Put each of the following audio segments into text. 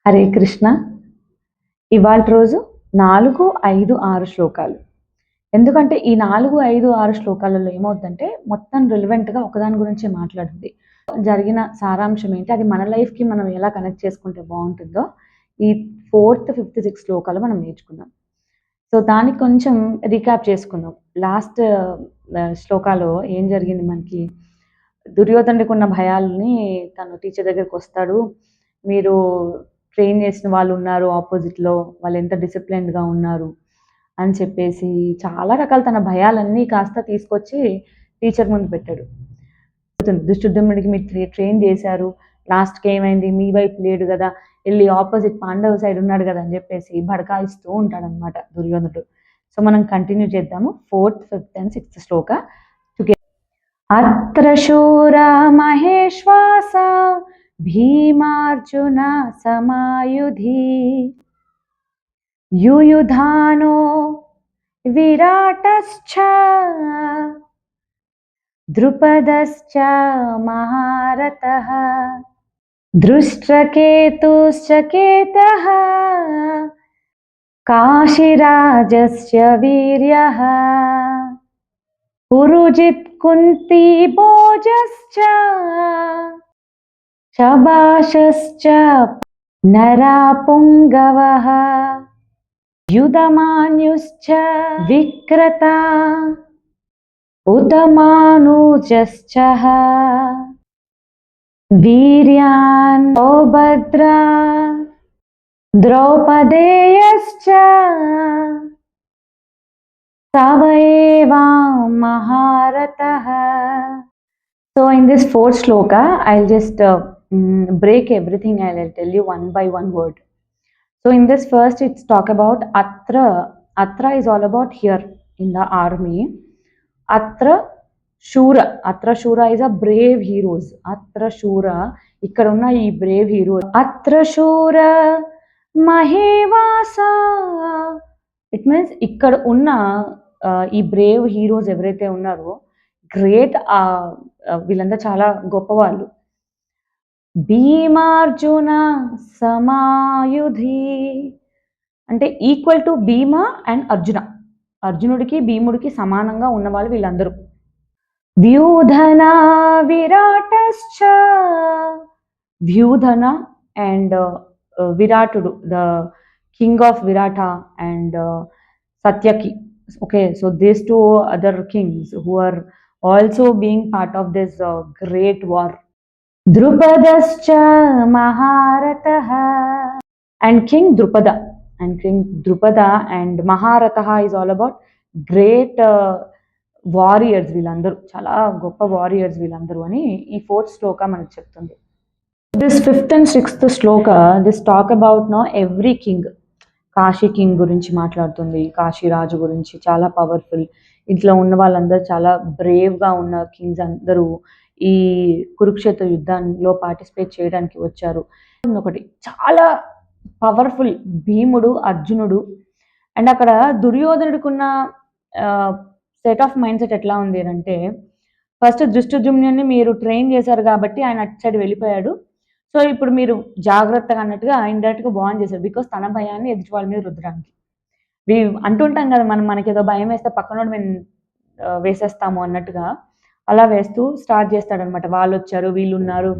హరే కృష్ణ. ఇవాళ రోజు 4, 5, 6 శ్లోకాలు. ఎందుకంటే ఈ 4, 5, 6 శ్లోకాలలో ఏమవుతుందంటే మొత్తం రిలవెంట్గా ఒకదాని గురించి మాట్లాడుతుంది. జరిగిన సారాంశం ఏంటి, అది మన లైఫ్కి మనం ఎలా కనెక్ట్ చేసుకుంటే బాగుంటుందో ఈ 4th, 5th, 6th శ్లోకాలు మనం నేర్చుకుందాం. సో దానికి కొంచెం రీక్యాప్ చేసుకుందాం. లాస్ట్ శ్లోకాలో ఏం జరిగింది, మనకి దుర్యోధనుడికి ఉన్న భయాలని తను టీచర్ దగ్గరికి వస్తాడు. మీరు ట్రైన్ చేసిన వాళ్ళు ఉన్నారు ఆపోజిట్లో, వాళ్ళు ఎంత డిసిప్లిన్డ్గా ఉన్నారు అని చెప్పేసి చాలా రకాల తన భయాలన్నీ కాస్త తీసుకొచ్చి టీచర్ ముందు పెట్టాడు. దుష్టుద్యుమ్నుడికి మీరు ట్రైన్ చేశారు, లాస్ట్కి ఏమైంది, మీ వైపు లేడు కదా, వెళ్ళి ఆపోజిట్ పాండవ సైడ్ ఉన్నాడు కదా అని చెప్పేసి భడకాయిస్తూ ఉంటాడనమాట దుర్యోధనుడు. సో మనం కంటిన్యూ చేద్దాము. 4th, 5th and 6th శ్లోక. అత్ర శూర మహేశ్వాస భీమార్జున సమాయుధి యుయుధానో విరాటశ్చ ద్రుపదశ్చ మహారథః దృష్టకేతుశ్చ కేతః కాశీరాజస్య వీర్యః పురుజిత్ కుంతి భోజశ్చ శబాషశ్చ నరాపుంగవః యుధమాన్యుశ్చ విక్రత ఉతమానుజశ్చ వీర్యాన్ సౌభద్ర ద్రౌపదేయశ్చ సవయేవా మహారథః. So in this 4th shloka, I'll just break everything. I'll tell you one by one word. So in this first, it's talk about Atra. Atra is all about here in the army. Atra Shura. Atra Shura is a brave heroes. Atra Shura, ikkada unna ee brave heroes. Atra Shura Mahevasa. It means ikkada unna ఈ brave heroes ఎవరైతే ఉన్నారో great, వీళ్ళందరూ చాలా గొప్పవాళ్ళు. భీమార్జున సమాయుధి అంటే equal to Bhima and Arjuna. అర్జునుడికి భీముడికి సమానంగా ఉన్నవాళ్ళు వీళ్ళందరూ. వ్యూధన విరాటశ్చ. వ్యూధన అండ్ విరాటుడు, the king of Virata and Satyaki. Okay, so these two other kings who are also being part of this great war. Drupadascha Maharatha and King Drupada. And King Drupada and Maharatha is all about great warriors. వీళ్ళందరూ చాలా గొప్ప warriors వీళ్ళందరూ అని ఈ 4th శ్లోక మనకు చెప్తుంది. This 5th and 6th Shloka, this talk about now every king. Kashi king గురించి మాట్లాడుతుంది, కాశీరాజు గురించి, చాలా పవర్ఫుల్. ఇంట్లో ఉన్న వాళ్ళందరూ చాలా బ్రేవ్గా ఉన్న కింగ్స్ అందరూ ఈ కురుక్షేత్ర యుద్ధంలో పార్టిసిపేట్ చేయడానికి వచ్చారు. ఒకటి చాలా పవర్ఫుల్ భీముడు, అర్జునుడు. అండ్ అక్కడ దుర్యోధనుడికి ఉన్న సెట్ ఆఫ్ మైండ్ సెట్ ఎట్లా ఉంది అంటే, ఫస్ట్ దుష్టద్యుమ్నుడిని మీరు ట్రైన్ చేశారు కాబట్టి ఆయన అటు సైడ్ వెళ్ళిపోయాడు. సో ఇప్పుడు మీరు జాగ్రత్తగా అన్నట్టుగా ఇండైరెక్ట్గా బాన్ చేశారు, బికాస్ తన భయాన్ని ఎదుటి వాళ్ళ మీద రుద్దడానికి. అంటుంటాం కదా, మనకి ఏదో భయం వేస్తే పక్కనోడు మేము వేసేస్తాము అన్నట్టుగా, అలా వేస్తూ స్టార్ట్ చేస్తాడనమాట. వాళ్ళు వచ్చారు, వీళ్ళు ఉన్నారు,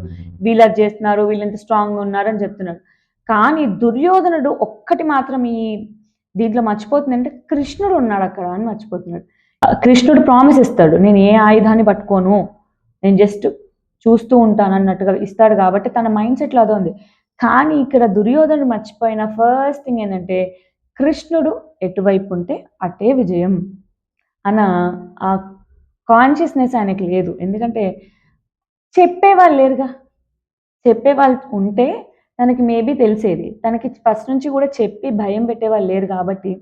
వీళ్ళు అది చేస్తున్నారు, వీళ్ళు ఎంత స్ట్రాంగ్గా ఉన్నారు అని చెప్తున్నాడు. కానీ దుర్యోధనుడు ఒక్కటి మాత్రం ఈ దీంట్లో మర్చిపోతుందంటే, కృష్ణుడు ఉన్నాడు అక్కడ అని మర్చిపోతున్నాడు. కృష్ణుడు ప్రామిస్ ఇస్తాడు, నేను ఏ ఆయుధాన్ని పట్టుకోను, నేను జస్ట్ చూస్తూ ఉంటాను అన్నట్టుగా ఇస్తాడు. కాబట్టి తన మైండ్ సెట్లో అదో ఉంది. కానీ ఇక్కడ దుర్యోధనుడు మర్చిపోయిన ఫస్ట్ థింగ్ ఏంటంటే, కృష్ణుడు ఎటువైపు ఉంటే అటే విజయం అన్న ఆ కాన్షియస్నెస్ ఆయనకి లేదు. ఎందుకంటే చెప్పేవాళ్ళు లేరుగా. చెప్పేవాళ్ళు ఉంటే తనకి మేబీ తెలిసేది. తనకి ఫస్ట్ నుంచి కూడా చెప్పి భయం పెట్టేవాళ్ళు లేరు. కాబట్టి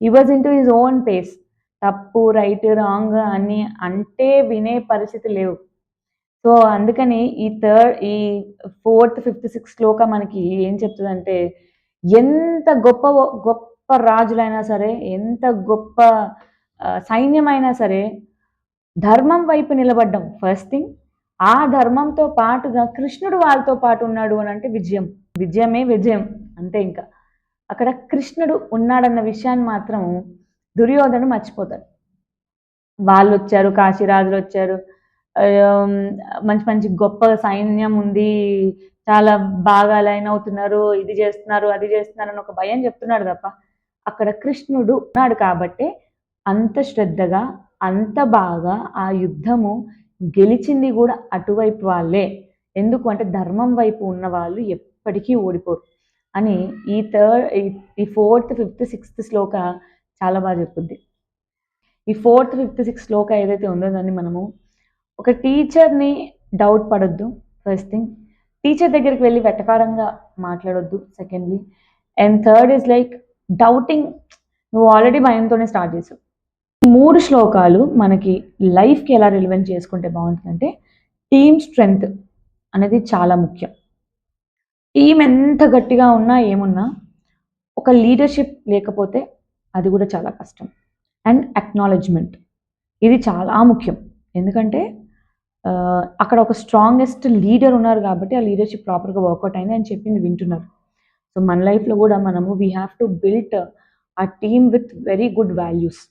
he was in to his own face. తప్పు, రైట్, రాంగ్ అని అంటే వినే పరిస్థితి లేవు. సో అందుకని ఈ 4th, 5th, 6th శ్లోక మనకి ఏం చెప్తుందంటే, ఎంత గొప్ప గొప్ప రాజులైనా సరే, ఎంత గొప్ప సైన్యమైనా సరే, ధర్మం వైపు నిలబడ్డం ఫస్ట్ థింగ్. ఆ ధర్మంతో పాటుగా కృష్ణుడు వాళ్ళతో పాటు ఉన్నాడు అని అంటే విజయమే విజయం. అంతే ఇంకా. అక్కడ కృష్ణుడు ఉన్నాడన్న విషయాన్ని మాత్రం దుర్యోధనుడు మర్చిపోతాడు. వాళ్ళొచ్చారు, కాశీరాజులొచ్చారు. ఆహ్, మంచి మంచి గొప్ప సైన్యం ఉంది. చాలా బాగా లైన్ అవుతున్నారు. ఇది జేస్తున్నారు, అది జేస్తున్నారని ఒక భయం చెప్తున్నాడు తప్ప, అక్కడ కృష్ణుడు ఉన్నాడు కాబట్టే అంత శ్రద్ధగా, అంత బాగా ఆ యుద్ధము గెలిచింది గూడా అటువైపు వాళ్ళే. ఎందుకు అంటే ధర్మం వైపు ఉన్నవాళ్ళు ఎప్పటికీ ఓడిపోరు అని ఈ థర్డ్ ఈ ఈ ఫోర్త్, ఫిఫ్త్, సిక్స్త్ శ్లోక చాలా బాగా చెప్పుద్ది. ఈ ఫోర్త్, ఫిఫ్త్, సిక్స్త్ శ్లోక ఏదైతే ఉందో దాన్ని మనము ఒక టీచర్‌ని డౌట్ పడొద్దు ఫస్ట్ థింగ్. టీచర్ దగ్గరికి వెళ్లి వెటకారంగా మాట్లాడొద్దు secondly. And third is like doubting నువ్వు ఆల్రెడీ భయంతోనే స్టార్ట్ చేసావు. ఈ 3 శ్లోకాలు మనకి లైఫ్‌కి ఎలా రిలవెంట్ చేసుకుంటే బావుంటుందంటే టీమ్ స్ట్రెంగ్త్ అనేది చాలా ముఖ్యం. టీమ్ ఎంత గట్టిగా ఉన్నా, ఏమున్నా ఒక లీడర్‌షిప్ లేకపోతే అది కూడా చాలా కష్టం. అండ్ అక్నాలెడ్జ్‌మెంట్ ఇది చాలా ముఖ్యం. ఎందుకంటే అక్కడ ఒక స్ట్రాంగెస్ట్ లీడర్ ఉన్నారు కాబట్టి ఆ లీడర్‌షిప్ ప్రాపర్‌గా వర్కౌట్ అయింది అని చెప్పింది వింటున్నారు. సో మన లైఫ్‌లో కూడా మనము వి హావ్ టు బిల్డ్ ఆ team with very good values.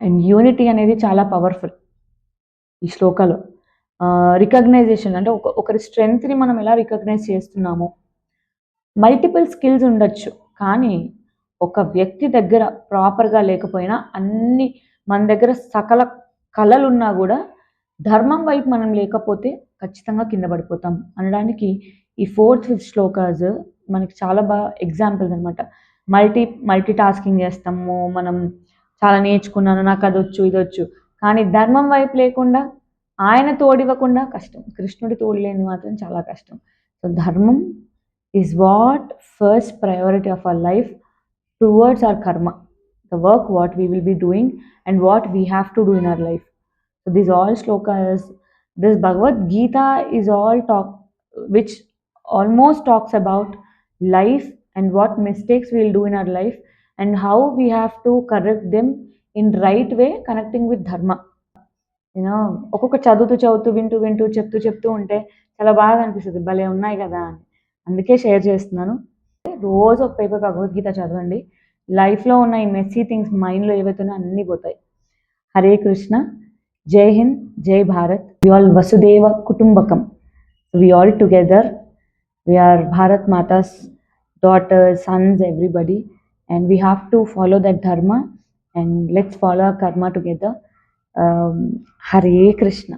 And unity అనేది చాలా పవర్‌ఫుల్ ఈ శ్లోకాలో. రికగ్నైజేషన్ అంటే ఒకరి స్ట్రెంగ్త్‌ని మనం ఎలా రికగ్నైజ్ చేస్తున్నామో, మల్టిపుల్ స్కిల్స్ ఉండొచ్చు. కానీ ఒక వ్యక్తి దగ్గర ప్రాపర్‌గా లేకపోయినా అన్ని మన దగ్గర సకల కళలున్నా గూడా ధర్మం వైపు మనం లేకపోతే ఖచ్చితంగా కింద పడిపోతాం అనడానికి ఈ ఫోర్త్, ఫిఫ్త్ శ్లోకాస్ మనకి చాలా ఎగ్జాంపుల్స్ అనమాట. మల్టీ టాస్కింగ్ చేస్తాము. మనం చాలా నేర్చుకున్నాను. నాకదొచ్చు, ఇదొచ్చు. కానీ ధర్మం వైపు లేకుండా, ఆయన తోడివ్వకుండా కష్టం. కృష్ణుడి తోడు లేనిది మాత్రం చాలా కష్టం. సో ధర్మం is what first priority of our life towards our karma, the work what we will be doing and what we have to do in our life. So these all shlokas, this Bhagavad Gita is all talk, which almost talks about life and what mistakes we'll do in our life and how we have to correct them in right way, connecting with dharma. You know ఒక్కొక్క చదువుతూ, చదువుతూ, వింటూ, వింటూ, చెప్తూ ఉంటే చాలా బాగా అనిపిస్తది. భలే ఉన్నాయి గదా! అని. అందుకే షేర్ చేస్తున్నాను. రోజు ఒక పేపర్ భగవద్గీత చదవండి. లైఫ్‌లో ఉన్న ఈ మెస్సీ థింగ్స్ మైండ్‌లో ఏవైతే ఉన్నాయో అన్నీ పోతాయి. హరే కృష్ణ. జై హింద్. జై భారత్. వి ఆల్ వసుదేవ కుటుంబకం. We all together. We are Bharat మాతాస్ daughters, sons, everybody. And we have to follow that dharma and let's follow our karma together. Hare Krishna.